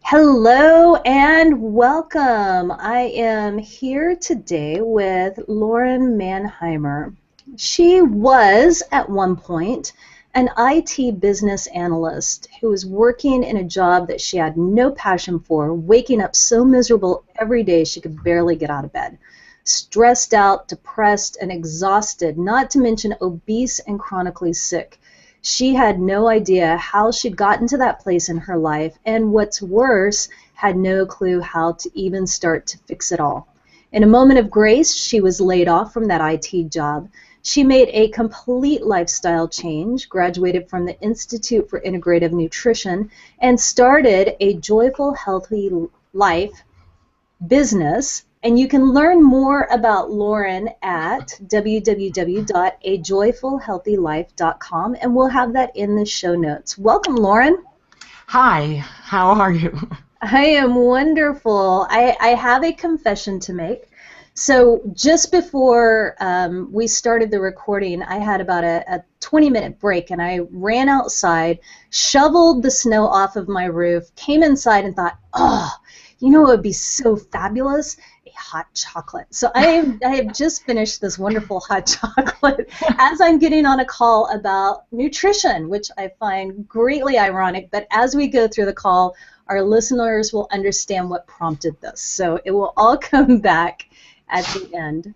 Hello and welcome. I am here today with Loren Manheimer. She was at one point an IT business analyst who was working in a job that she had no passion for, waking up so miserable every day she could barely get out of bed. Stressed out, depressed, and exhausted, not to mention obese and chronically sick. She had no idea how she'd gotten to that place in her life, and what's worse, had no clue how to even start to fix it all. In a moment of grace, she was laid off from that IT job. She made a complete lifestyle change, graduated from the Institute for Integrative Nutrition, and started a joyful, healthy life business. And you can learn more about Loren at www.ajoyfulhealthylife.com, and we'll have that in the show notes. Welcome, Loren. Hi, how are you? I am wonderful. I have a confession to make. So just before we started the recording, I had about a 20-minute break, and I ran outside, shoveled the snow off of my roof, came inside and thought, oh, you know what would be so fabulous? A hot chocolate. So I have just finished this wonderful hot chocolate as I'm getting on a call about nutrition, which I find greatly ironic. But as we go through the call, our listeners will understand what prompted this. So it will all come back at the end.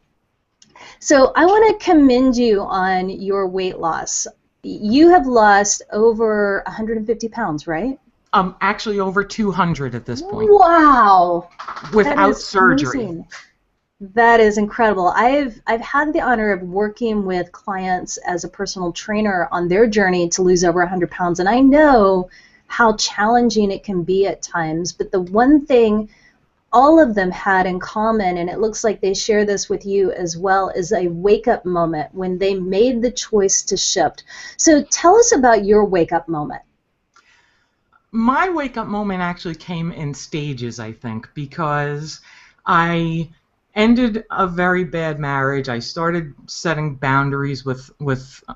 So I want to commend you on your weight loss. You have lost over 150 pounds, right? Actually over 200 at this point, Wow, that without is surgery. amazing. That is incredible. I've had the honor of working with clients as a personal trainer on their journey to lose over 100 pounds, and I know how challenging it can be at times. But the one thing all of them had in common, and it looks like they share this with you as well, is a wake-up moment when they made the choice to shift. So tell us about your wake-up moment. My wake-up moment actually came in stages, I think, because I ended a very bad marriage. I started setting boundaries with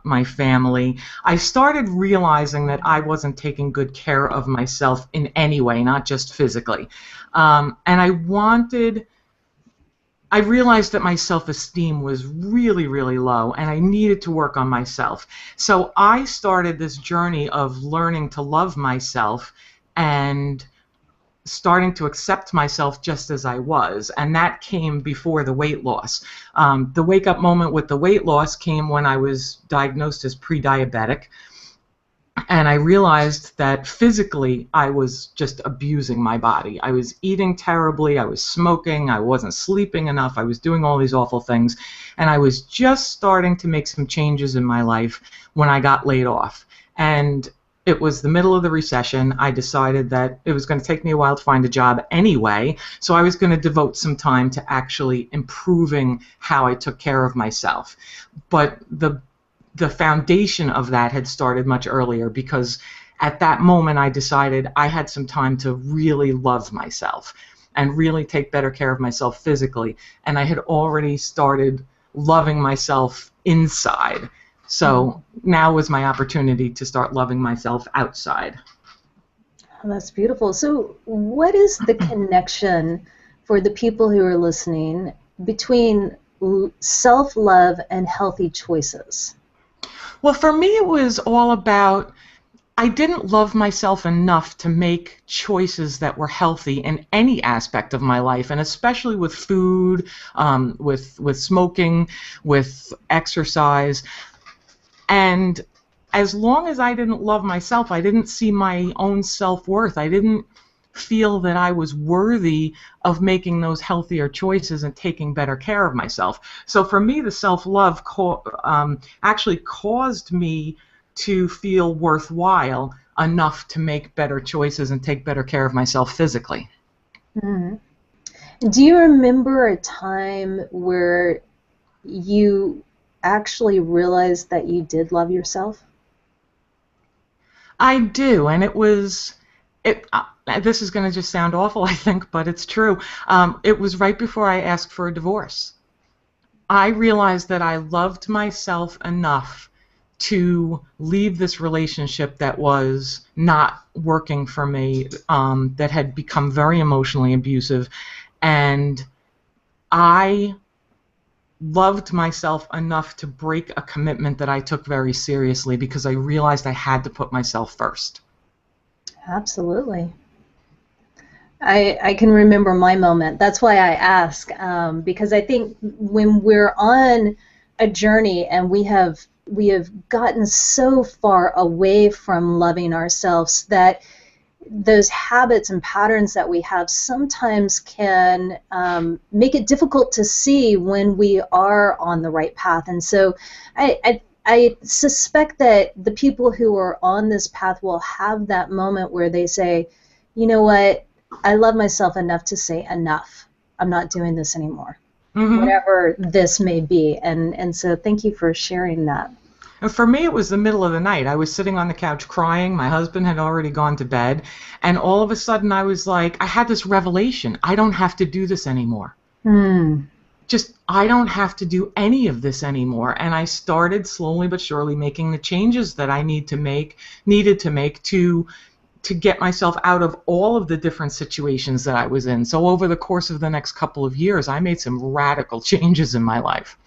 my family. I started realizing that I wasn't taking good care of myself in any way, not just physically. And I realized that my self-esteem was really, really low, and I needed to work on myself. So I started this journey of learning to love myself and starting to accept myself just as I was, and that came before the weight loss. The wake-up moment with the weight loss came when I was diagnosed as pre-diabetic, and I realized that physically I was just abusing my body. I was eating terribly, I was smoking, I wasn't sleeping enough, I was doing all these awful things, and I was just starting to make some changes in my life when I got laid off. And it was the middle of the recession. I decided that it was going to take me a while to find a job anyway, so I was going to devote some time to actually improving how I took care of myself. But the foundation of that had started much earlier, because at that moment I decided I had some time to really love myself and really take better care of myself physically, and I had already started loving myself inside. So now was my opportunity to start loving myself outside. Oh, that's beautiful. So what is the connection for the people who are listening between self-love and healthy choices? Well, for me, it was all about I didn't love myself enough to make choices that were healthy in any aspect of my life, and especially with food, with smoking, with exercise. And as long as I didn't love myself, I didn't see my own self-worth. I didn't feel that I was worthy of making those healthier choices and taking better care of myself. So for me, the self-love actually caused me to feel worthwhile enough to make better choices and take better care of myself physically. Mhm. Do you remember a time where you actually realized that you did love yourself? I do, and this is going to just sound awful, I think, but it's true. It was right before I asked for a divorce. I realized that I loved myself enough to leave this relationship that was not working for me, that had become very emotionally abusive. And I loved myself enough to break a commitment that I took very seriously because I realized I had to put myself first. Absolutely. I can remember my moment. That's why I ask, because I think when we're on a journey and we have gotten so far away from loving ourselves that those habits and patterns that we have sometimes can make it difficult to see when we are on the right path. And so I suspect that the people who are on this path will have that moment where they say, you know what, I love myself enough to say enough. I'm not doing this anymore, Mm-hmm. whatever this may be. And so thank you for sharing that. And for me, it was the middle of the night. I was sitting on the couch crying. My husband had already gone to bed. And all of a sudden, I was like, I had this revelation. I don't have to do this anymore. Hmm. Just, I don't have to do any of this anymore. And I started slowly but surely making the changes that I needed to make to get myself out of all of the different situations that I was in. So over the course of the next couple of years, I made some radical changes in my life.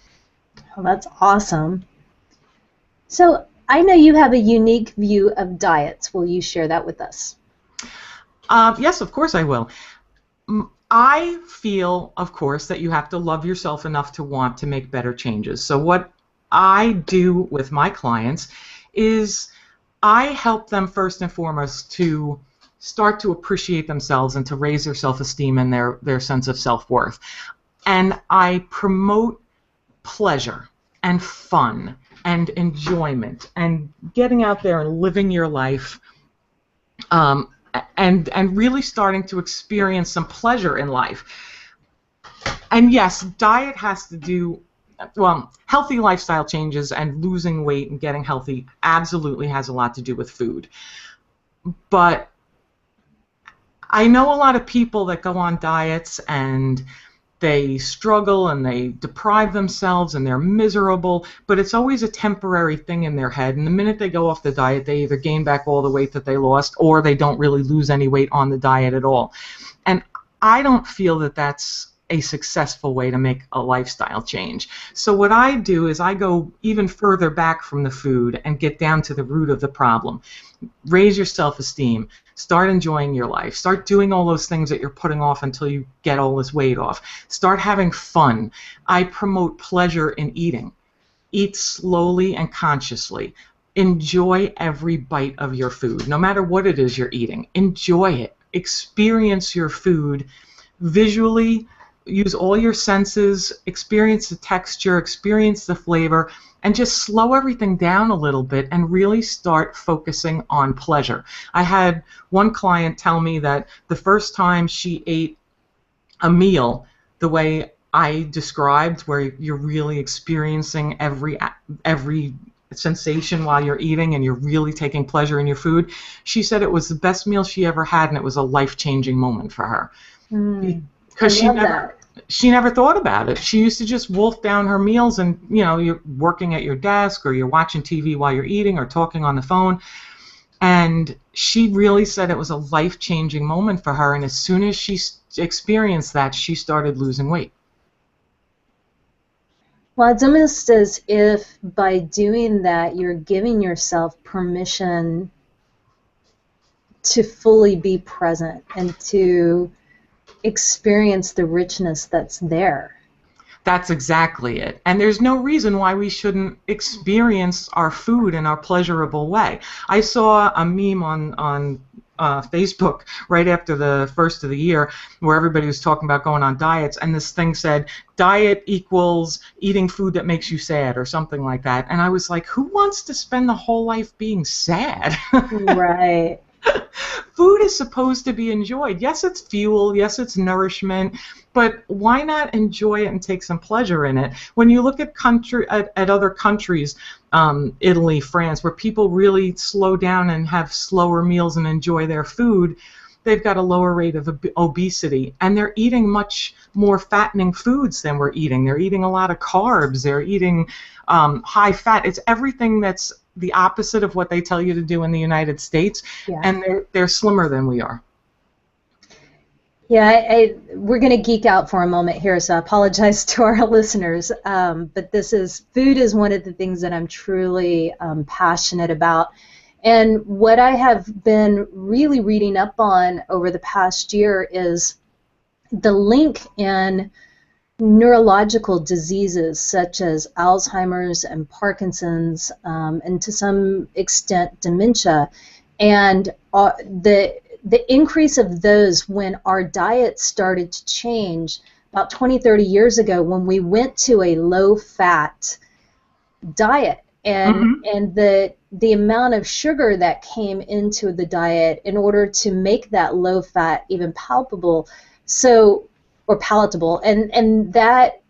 Well, that's awesome. So I know you have a unique view of diets. Will you share that with us? Yes, of course I will. I feel, of course, that you have to love yourself enough to want to make better changes. So what I do with my clients is I help them first and foremost to start to appreciate themselves and to raise their self-esteem and their sense of self-worth. And I promote pleasure and fun and enjoyment and getting out there and living your life, um, and really starting to experience some pleasure in life. And yes, diet has to do, well, healthy lifestyle changes and losing weight and getting healthy absolutely has a lot to do with food. But I know a lot of people that go on diets and they struggle and they deprive themselves and they're miserable, but it's always a temporary thing in their head. And the minute they go off the diet, they either gain back all the weight that they lost or they don't really lose any weight on the diet at all. And I don't feel that that's a successful way to make a lifestyle change. So what I do is I go even further back from the food and get down to the root of the problem. Raise your self-esteem. Start enjoying your life. Start doing all those things that you're putting off until you get all this weight off. Start having fun. I promote pleasure in eating. Eat slowly and consciously. Enjoy every bite of your food, no matter what it is you're eating. Enjoy it. Experience your food visually. Use all your senses. Experience the texture. Experience the flavor. And just slow everything down a little bit and really start focusing on pleasure. I had one client tell me that the first time she ate a meal the way I described, where you're really experiencing every sensation while you're eating and you're really taking pleasure in your food, she said it was the best meal she ever had and it was a life-changing moment for her. Mm, I Because love that. she never thought about it. She used to just wolf down her meals and, you're working at your desk or you're watching TV while you're eating or talking on the phone. And she really said it was a life-changing moment for her. And as soon as she experienced that, she started losing weight. Well, it's almost as if by doing that, you're giving yourself permission to fully be present and to experience the richness that's there. That's exactly it. And there's no reason why we shouldn't experience our food in our pleasurable way. I saw a meme on Facebook right after the first of the year where everybody was talking about going on diets, and this thing said, diet equals eating food that makes you sad or something like that. And I was like, who wants to spend the whole life being sad? Right. Food is supposed to be enjoyed. Yes, it's fuel. Yes, it's nourishment. But why not enjoy it and take some pleasure in it? When you look at other countries, Italy, France, where people really slow down and have slower meals and enjoy their food, they've got a lower rate of obesity, and they're eating much more fattening foods than we're eating. They're eating a lot of carbs. They're eating high fat. It's everything that's the opposite of what they tell you to do in the United States, Yeah. and they're slimmer than we are. Yeah, we're going to geek out for a moment here, so I apologize to our listeners. But food is one of the things that I'm truly passionate about. And what I have been really reading up on over the past year is the link in neurological diseases such as Alzheimer's and Parkinson's, and to some extent dementia, and the increase of those when our diet started to change about 20, 30 years ago, when we went to a low-fat diet, and Mm-hmm. and the amount of sugar that came into the diet in order to make that low fat even palpable, so, or palatable, and that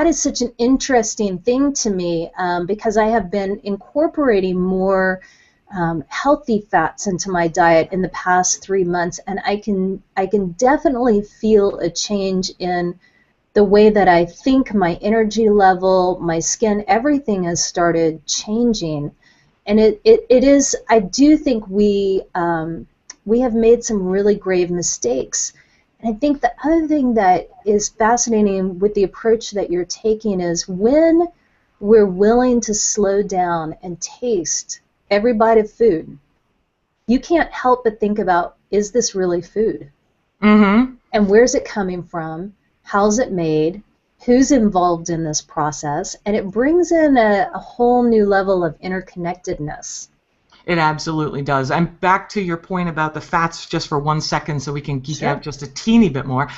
is such an interesting thing to me, because I have been incorporating more healthy fats into my diet in the past 3 months, and I can definitely feel a change in the way that I think, my energy level, my skin, everything has started changing. And it is, I do think we have made some really grave mistakes. And I think the other thing that is fascinating with the approach that you're taking is when we're willing to slow down and taste every bite of food, you can't help but think about, is this really food? Mm-hmm. And where's it coming from? How's it made? Who's involved in this process? And it brings in a whole new level of interconnectedness. It absolutely does. And back to your point about the fats, just for 1 second, so we can geek Sure. out just a teeny bit more.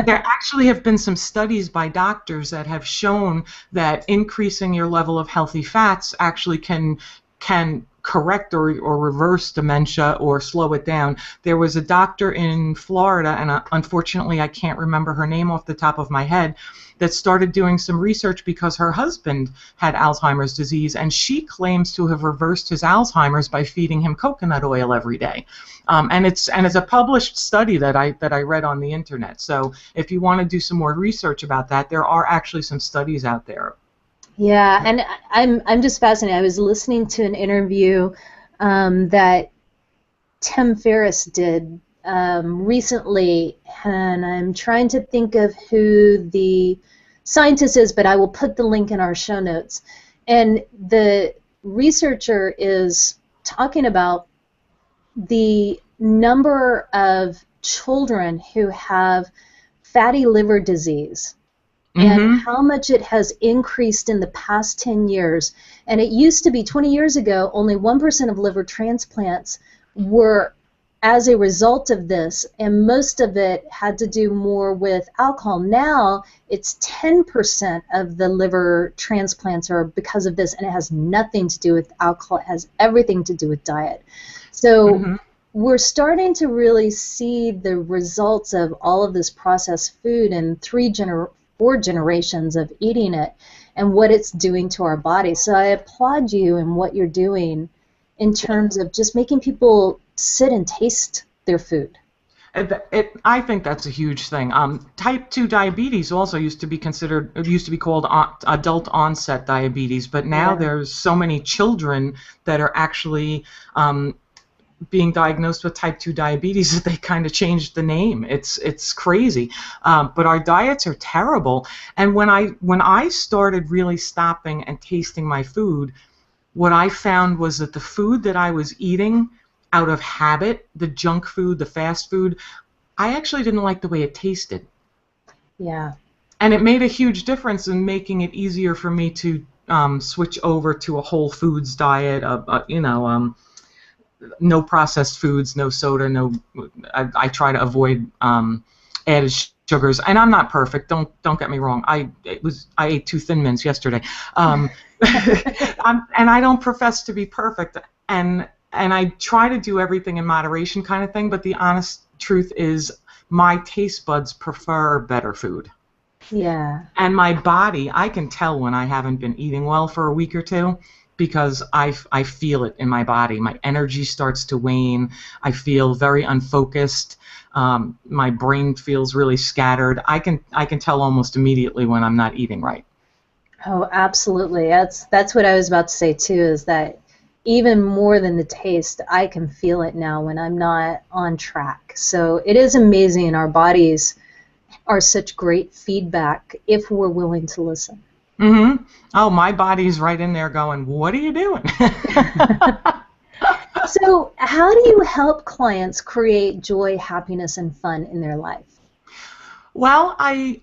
There actually have been some studies by doctors that have shown that increasing your level of healthy fats actually can correct or reverse dementia or slow it down. There was a doctor in Florida, and unfortunately I can't remember her name off the top of my head, that started doing some research because her husband had Alzheimer's disease, and she claims to have reversed his Alzheimer's by feeding him coconut oil every day. And it's a published study that I read on the internet. So if you want to do some more research about that, there are actually some studies out there. Yeah, and I'm just fascinated. I was listening to an interview that Tim Ferriss did recently, and I'm trying to think of who the scientist is, but I will put the link in our show notes. And the researcher is talking about the number of children who have fatty liver disease and Mm-hmm. how much it has increased in the past 10 years. And it used to be 20 years ago, only 1% of liver transplants were as a result of this, and most of it had to do more with alcohol. Now it's 10% of the liver transplants are because of this, and it has nothing to do with alcohol. It has everything to do with diet. So Mm-hmm. we're starting to really see the results of all of this processed food in 4 generations of eating it and what it's doing to our body. So I applaud you in what you're doing in terms of just making people sit and taste their food. I think that's a huge thing. Type 2 diabetes also used to be called adult onset diabetes, but now Yeah. there's so many children that are actually being diagnosed with type 2 diabetes that they kind of changed the name. It's crazy. But our diets are terrible. And when I started really stopping and tasting my food, what I found was that the food that I was eating out of habit, the junk food, the fast food, I actually didn't like the way it tasted. Yeah. And it made a huge difference in making it easier for me to switch over to a whole foods diet, no processed foods, no soda, no. I try to avoid added sugars, and I'm not perfect. Don't get me wrong. I ate 2 Thin Mints yesterday, and I don't profess to be perfect. And I try to do everything in moderation, kind of thing. But the honest truth is, my taste buds prefer better food. Yeah. And my body, I can tell when I haven't been eating well for a week or two, because I feel it in my body. My energy starts to wane. I feel very unfocused. My brain feels really scattered. I can tell almost immediately when I'm not eating right. Oh, absolutely. That's what I was about to say too, is that even more than the taste, I can feel it now when I'm not on track. So it is amazing. Our bodies are such great feedback if we're willing to listen. Mm-hmm. Oh, my body's right in there going, what are you doing? So how do you help clients create joy, happiness, and fun in their life? Well, I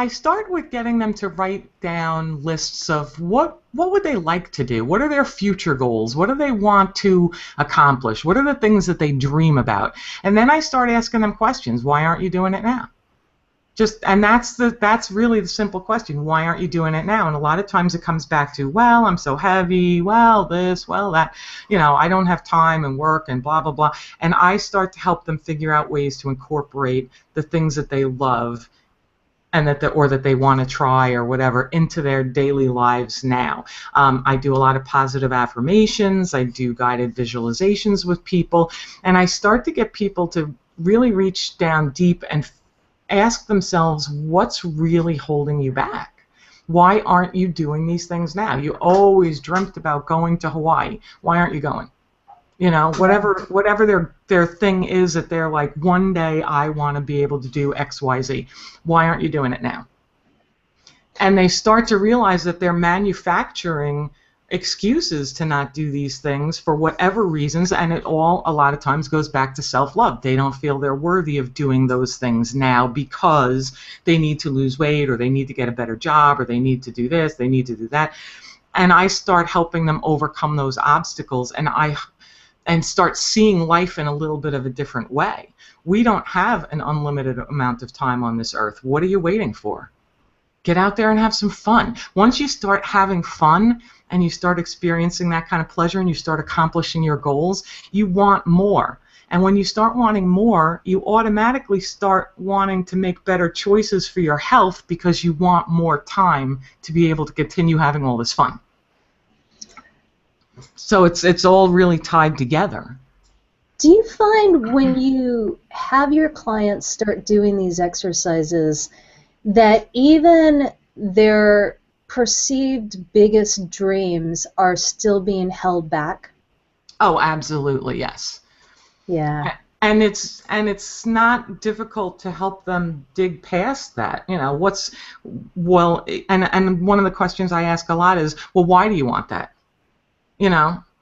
start with getting them to write down lists of what would they like to do? What are their future goals? What do they want to accomplish? What are the things that they dream about? And then I start asking them questions. Why aren't you doing it now? And that's really the simple question. Why aren't you doing it now? And a lot of times it comes back to, well, I'm so heavy, well, this, well, that, I don't have time and work and blah, blah, blah. And I start to help them figure out ways to incorporate the things that they love and that they want to try or whatever into their daily lives now. I do a lot of positive affirmations. I do guided visualizations with people, and I start to get people to really reach down deep and ask themselves, what's really holding you back? Why aren't you doing these things now? You always dreamt about going to Hawaii. Why aren't you going? Whatever their thing is that they're like, one day I want to be able to do X, Y, Z. Why aren't you doing it now? And they start to realize that they're manufacturing excuses to not do these things for whatever reasons, and it all a lot of times goes back to self-love. They don't feel they're worthy of doing those things now because they need to lose weight, or they need to get a better job, or they need to do this, they need to do that. And I start helping them overcome those obstacles, and start seeing life in a little bit of a different way. We don't have an unlimited amount of time on this earth. What are you waiting for? Get out there and have some fun. Once you start having fun and you start experiencing that kind of pleasure and you start accomplishing your goals, you want more. And when you start wanting more, you automatically start wanting to make better choices for your health because you want more time to be able to continue having all this fun. So it's all really tied together. Do you find when you have your clients start doing these exercises that even their perceived biggest dreams are still being held back? Oh, absolutely, yes. Yeah. And it's not difficult to help them dig past that. And one of the questions I ask a lot is, well, why do you want that?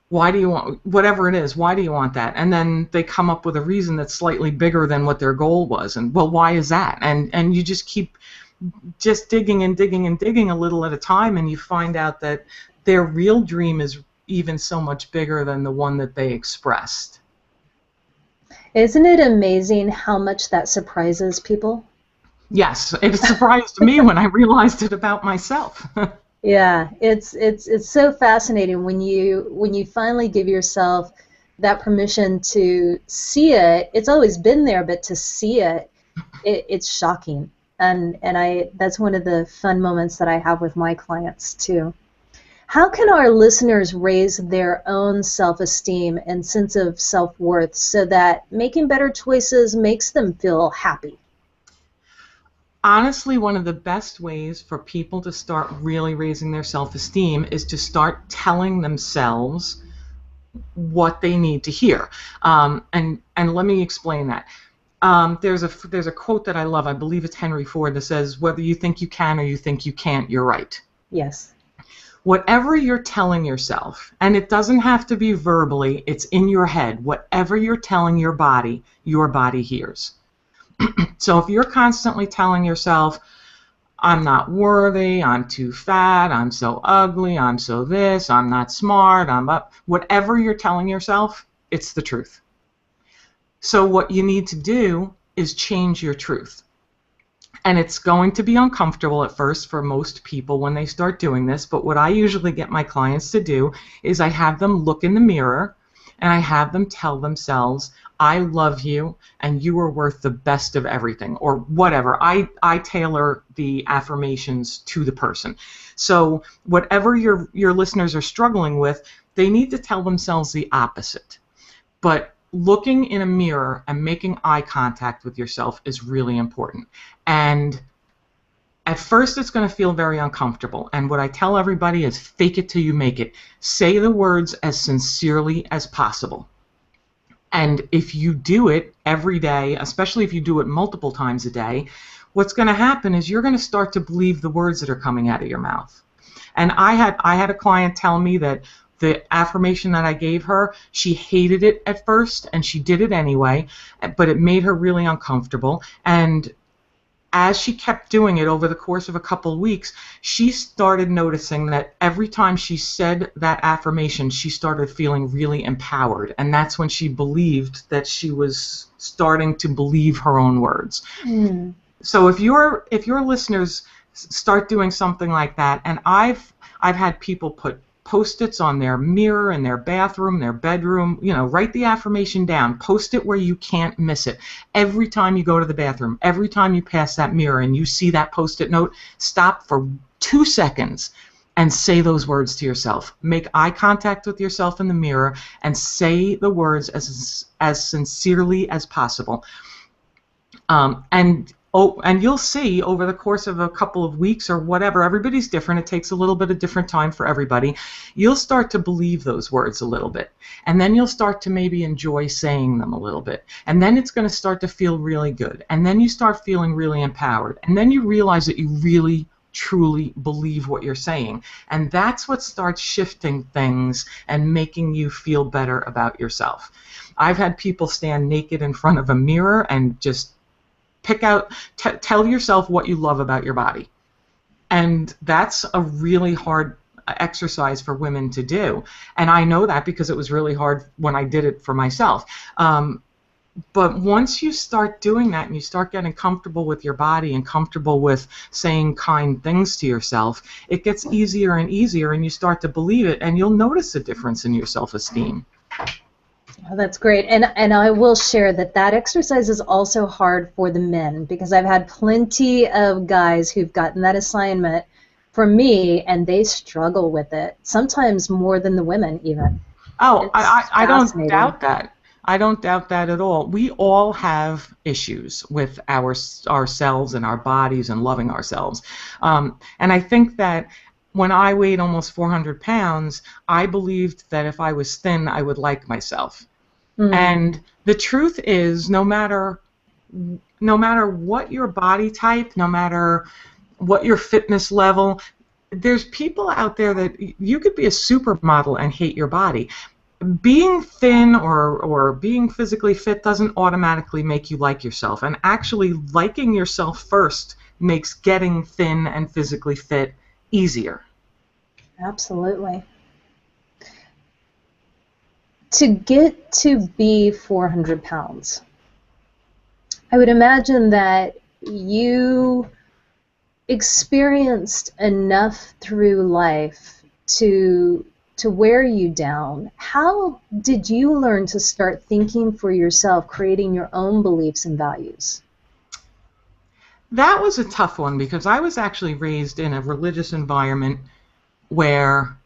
Why do you want whatever it is? Why do you want that? And then they come up with a reason that's slightly bigger than what their goal was. And well, why is that? And you just keep just digging and digging and digging a little at a time, and you find out that their real dream is even so much bigger than the one that they expressed. Isn't it amazing how much that surprises people? Yes, it surprised me when I realized it about myself. Yeah, it's so fascinating when you finally give yourself that permission to see it. It's always been there, but to see it, it's shocking. And that's one of the fun moments that I have with my clients too. How can our listeners raise their own self-esteem and sense of self-worth so that making better choices makes them feel happy? Honestly, one of the best ways for people to start really raising their self-esteem is to start telling themselves what they need to hear. And let me explain that. There's a quote that I love. I believe it's Henry Ford that says, "Whether you think you can or you think you can't, you're right." Yes. Whatever you're telling yourself, and it doesn't have to be verbally, it's in your head. Whatever you're telling your body hears. So if you're constantly telling yourself, I'm not worthy, I'm too fat, I'm so ugly, I'm so this, I'm not smart, I'm up, whatever you're telling yourself, it's the truth. So what you need to do is change your truth. And it's going to be uncomfortable at first for most people when they start doing this, but what I usually get my clients to do is I have them look in the mirror and I have them tell themselves, I love you and you are worth the best of everything, or whatever. I tailor the affirmations to the person. So whatever your listeners are struggling with, they need to tell themselves the opposite. But looking in a mirror and making eye contact with yourself is really important. And At first, it's going to feel very uncomfortable. And what I tell everybody is fake it till you make it. Say the words as sincerely as possible. And if you do it every day, especially if you do it multiple times a day, what's going to happen is you're going to start to believe the words that are coming out of your mouth. And I had a client tell me that the affirmation that I gave her, she hated it at first, and she did it anyway, but it made her really uncomfortable. And as she kept doing it over the course of a couple of weeks, she started noticing that every time she said that affirmation, she started feeling really empowered. And that's when she believed that she was starting to believe her own words. Mm. So if your listeners start doing something like that, and I've had people put Post-its on their mirror in their bathroom, their bedroom, write the affirmation down, post it where you can't miss it. Every time you go to the bathroom, every time you pass that mirror and you see that Post-it note, stop for 2 seconds and say those words to yourself. Make eye contact with yourself in the mirror and say the words as sincerely as possible. And you'll see over the course of a couple of weeks or whatever, everybody's different. It takes a little bit of different time for everybody. You'll start to believe those words a little bit. And then you'll start to maybe enjoy saying them a little bit. And then it's going to start to feel really good. And then you start feeling really empowered. And then you realize that you really, truly believe what you're saying. And that's what starts shifting things and making you feel better about yourself. I've had people stand naked in front of a mirror and just pick out, tell yourself what you love about your body. And that's a really hard exercise for women to do. And I know that because it was really hard when I did it for myself. But once you start doing that and you start getting comfortable with your body and comfortable with saying kind things to yourself, it gets easier and easier, and you start to believe it, and you'll notice a difference in your self-esteem. Oh, that's great. And I will share that exercise is also hard for the men, because I've had plenty of guys who've gotten that assignment from me, and they struggle with it, sometimes more than the women even. Oh, I don't doubt that. I don't doubt that at all. We all have issues with ourselves and our bodies and loving ourselves. And I think that when I weighed almost 400 pounds, I believed that if I was thin, I would like myself. Mm. And the truth is, no matter what your body type, no matter what your fitness level, there's people out there that you could be a supermodel and hate your body. Being thin or being physically fit doesn't automatically make you like yourself. And actually, liking yourself first makes getting thin and physically fit easier. Absolutely. To get to be 400 pounds, I would imagine that you experienced enough through life to wear you down. How did you learn to start thinking for yourself, creating your own beliefs and values? That was a tough one, because I was actually raised in a religious environment where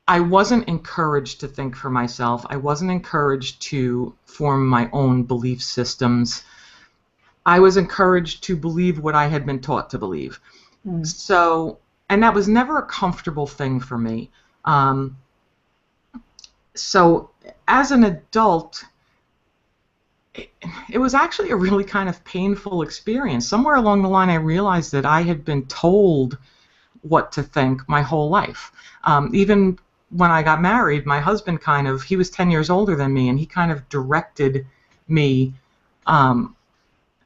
I wasn't encouraged to think for myself. I wasn't encouraged to form my own belief systems. I was encouraged to believe what I had been taught to believe. Mm. So, and that was never a comfortable thing for me. So as an adult, it was actually a really kind of painful experience. Somewhere along the line, I realized that I had been told what to think my whole life. Even when I got married, my husband he was 10 years older than me, and he kind of directed me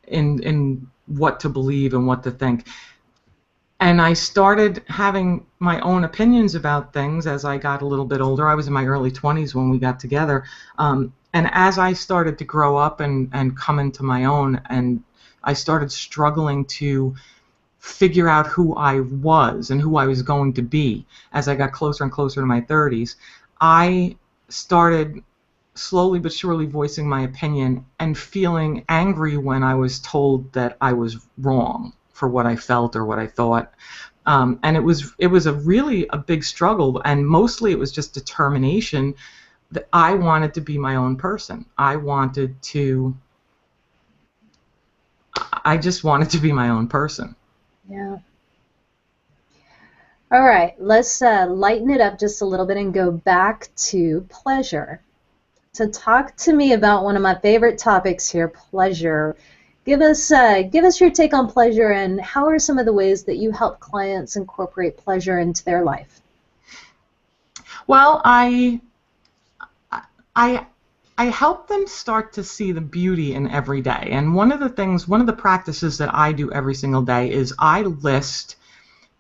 in what to believe and what to think. And I started having my own opinions about things as I got a little bit older. I was in my early 20s when we got together. And as I started to grow up and come into my own, and I started struggling to figure out who I was and who I was going to be as I got closer and closer to my 30s, I started slowly but surely voicing my opinion and feeling angry when I was told that I was wrong for what I felt or what I thought. And it was a big struggle, and mostly it was just determination that I wanted to be my own person. I just wanted to be my own person. Yeah. All right, let's lighten it up just a little bit and go back to pleasure. So talk to me about one of my favorite topics here, pleasure. Give us your take on pleasure, and how are some of the ways that you help clients incorporate pleasure into their life? Well, I I help them start to see the beauty in every day. And one of the practices that I do every single day is I list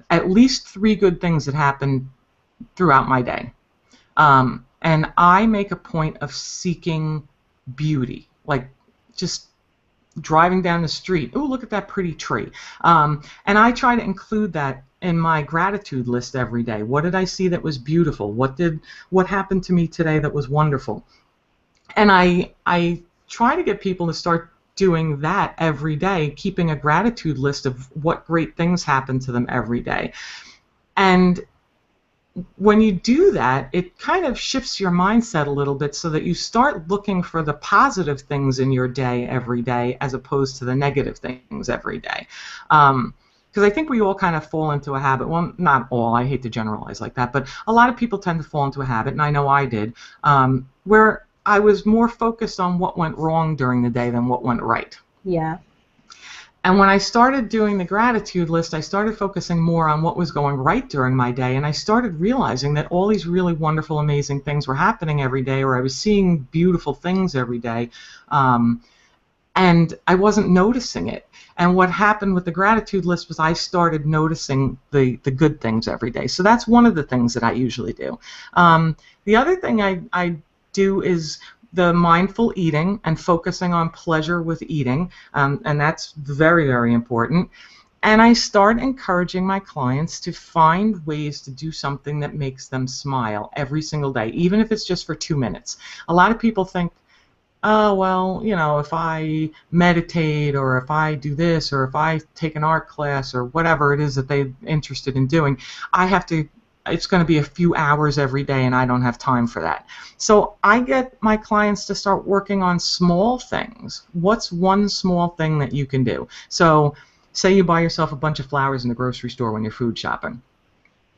at least three good things that happen throughout my day. And I make a point of seeking beauty, like just driving down the street. Oh, look at that pretty tree. And I try to include that in my gratitude list every day. What did I see that was beautiful? What happened to me today that was wonderful? And I try to get people to start doing that every day, keeping a gratitude list of what great things happen to them every day. And when you do that, it kind of shifts your mindset a little bit so that you start looking for the positive things in your day every day as opposed to the negative things every day. Because I think we all kind of fall into a habit. Well, not all. I hate to generalize like that, but a lot of people tend to fall into a habit, and I know I did, where I was more focused on what went wrong during the day than what went right. Yeah. And when I started doing the gratitude list, I started focusing more on what was going right during my day, and I started realizing that all these really wonderful, amazing things were happening every day, or I was seeing beautiful things every day, and I wasn't noticing it. And what happened with the gratitude list was I started noticing the good things every day. So that's one of the things that I usually do. The other thing I do is the mindful eating and focusing on pleasure with eating, and that's very, very important. And I start encouraging my clients to find ways to do something that makes them smile every single day, even if it's just for 2 minutes. A lot of people think, oh, well, if I meditate or if I do this or if I take an art class or whatever it is that they're interested in doing, it's going to be a few hours every day and I don't have time for that. So I get my clients to start working on small things. What's one small thing that you can do? So say you buy yourself a bunch of flowers in the grocery store when you're food shopping.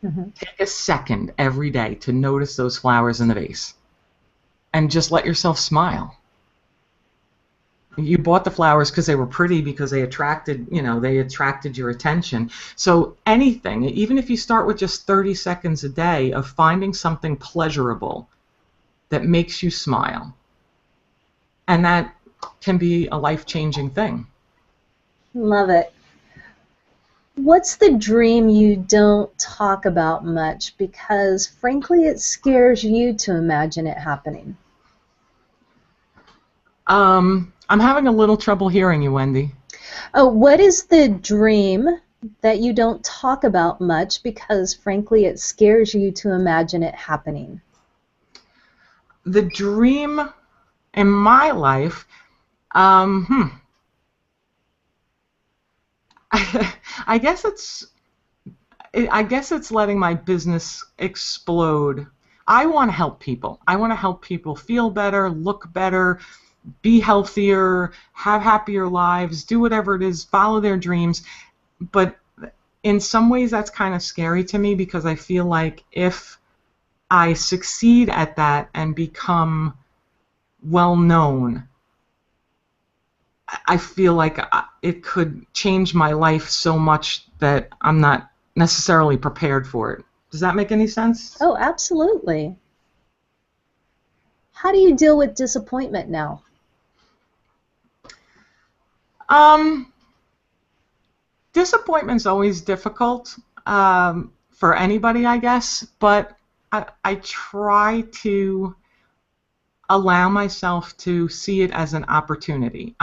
Mm-hmm. Take a second every day to notice those flowers in the vase and just let yourself smile. You bought the flowers because they were pretty, because they attracted your attention. So anything, even if you start with just 30 seconds a day of finding something pleasurable that makes you smile, and that can be a life-changing thing. Love it. What's the dream you don't talk about much because, frankly, it scares you to imagine it happening? I'm having a little trouble hearing you, Wendy. Oh, what is the dream that you don't talk about much because, frankly, it scares you to imagine it happening? The dream in my life, um, I guess it's letting my business explode. I want to help people. I want to help people feel better, look better, be healthier, have happier lives, do whatever it is, follow their dreams. But in some ways that's kind of scary to me because I feel like if I succeed at that and become well known, I feel like it could change my life so much that I'm not necessarily prepared for it. Does that make any sense? Oh, absolutely. How do you deal with disappointment now? Um, Disappointment's always difficult for anybody, I guess, but I try to allow myself to see it as an opportunity.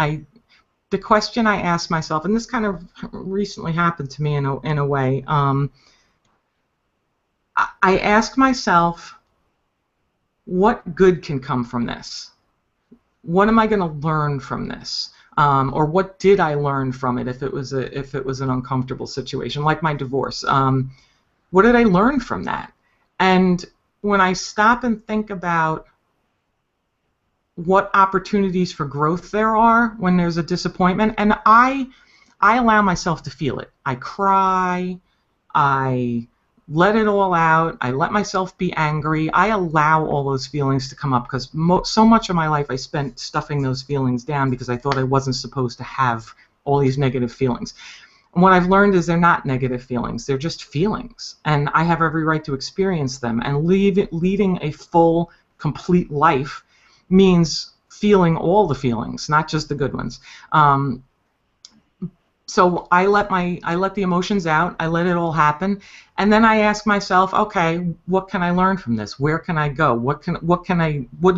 The question I ask myself, and this kind of recently happened to me in a way, I ask myself, what good can come from this? What am I going to learn from this? Or what did I learn from it if it was an uncomfortable situation, like my divorce? What did I learn from that? And when I stop and think about what opportunities for growth there are when there's a disappointment, and I I allow myself to feel it. I cry, I let it all out, I let myself be angry, I allow all those feelings to come up, because so much of my life I spent stuffing those feelings down because I thought I wasn't supposed to have all these negative feelings. And what I've learned is they're not negative feelings, they're just feelings, and I have every right to experience them. And leading a full, complete life means feeling all the feelings, not just the good ones. So I let the emotions out, I let it all happen, and then I ask myself, okay, what can I learn from this? Where can I go? What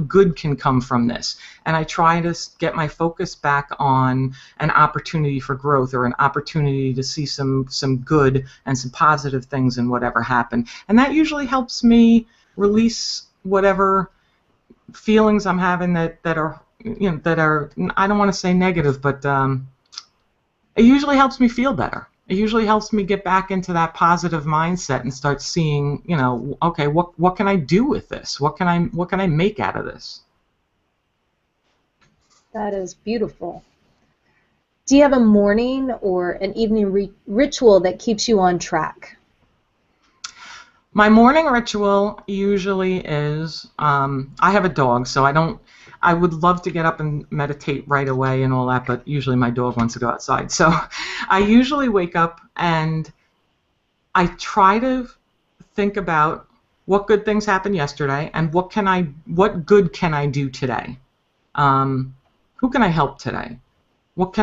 good can come from this? And I try to get my focus back on an opportunity for growth, or an opportunity to see some good and some positive things in whatever happened. And that usually helps me release whatever feelings I'm having that are, I don't want to say negative, but it usually helps me feel better. It usually helps me get back into that positive mindset and start seeing, okay, what can I do with this? What can I make out of this? That is beautiful. Do you have a morning or an evening ritual that keeps you on track? My morning ritual usually is, I have a dog, so I would love to get up and meditate right away and all that, but usually my dog wants to go outside. So I usually wake up and I try to think about what good things happened yesterday and what good can I do today? Who can I help today? What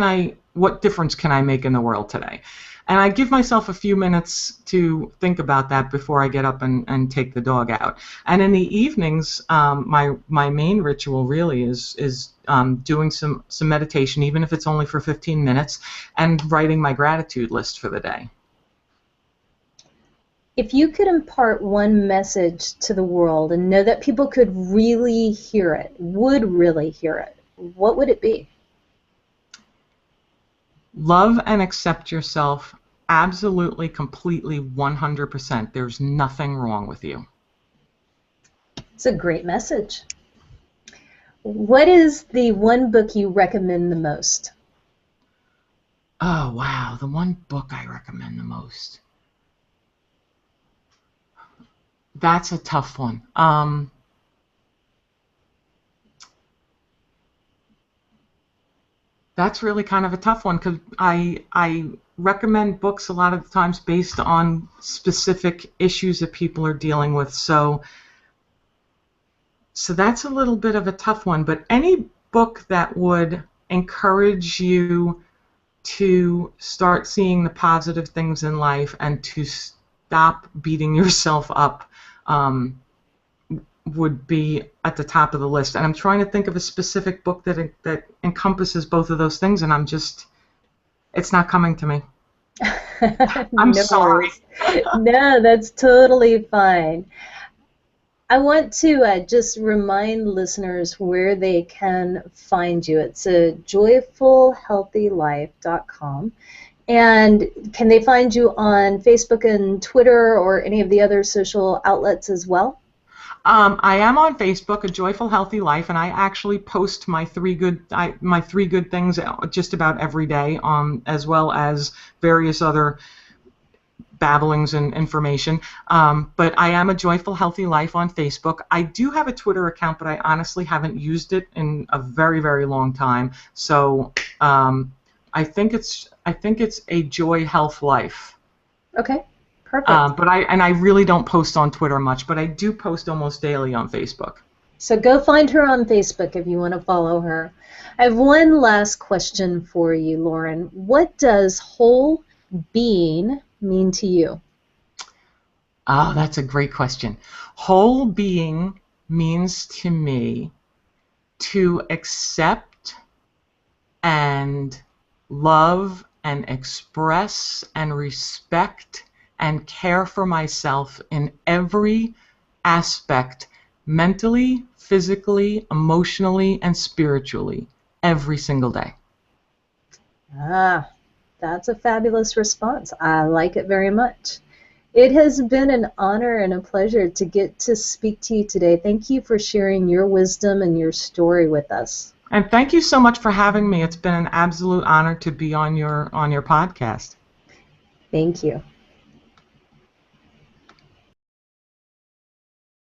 difference can I make in the world today? And I give myself a few minutes to think about that before I get up and take the dog out. And in the evenings, my main ritual really is doing some meditation, even if it's only for 15 minutes, and writing my gratitude list for the day. If you could impart one message to the world and know that people could really hear it, would really hear it, what would it be? Love and accept yourself absolutely, completely, 100%. There's nothing wrong with you. It's a great message. What is the one book you recommend the most? Oh, wow. The one book I recommend the most. That's a tough one. That's really kind of a tough one, because I recommend books a lot of the times based on specific issues that people are dealing with. So that's a little bit of a tough one. But any book that would encourage you to start seeing the positive things in life and to stop beating yourself up would be at the top of the list. And I'm trying to think of a specific book that encompasses both of those things, and it's not coming to me. I'm sorry. No, that's totally fine. I want to just remind listeners where they can find you. It's joyfulhealthylife.com. And can they find you on Facebook and Twitter or any of the other social outlets as well? I am on Facebook, A Joyful Healthy Life, and I actually post my three good things just about every day, as well as various other babblings and information. But I am A Joyful Healthy Life on Facebook. I do have a Twitter account, but I honestly haven't used it in a very, very long time. So I think it's A Joy Health Life. Okay. Perfect. But I really don't post on Twitter much, but I do post almost daily on Facebook. So go find her on Facebook if you want to follow her. I have one last question for you, Loren. What does whole being mean to you? Oh, that's a great question. Whole being means to me to accept and love and express and respect and care for myself in every aspect, mentally, physically, emotionally, and spiritually, every single day. Ah, that's a fabulous response. I like it very much. It has been an honor and a pleasure to get to speak to you today. Thank you for sharing your wisdom and your story with us. And thank you so much for having me. It's been an absolute honor to be on your podcast. Thank you.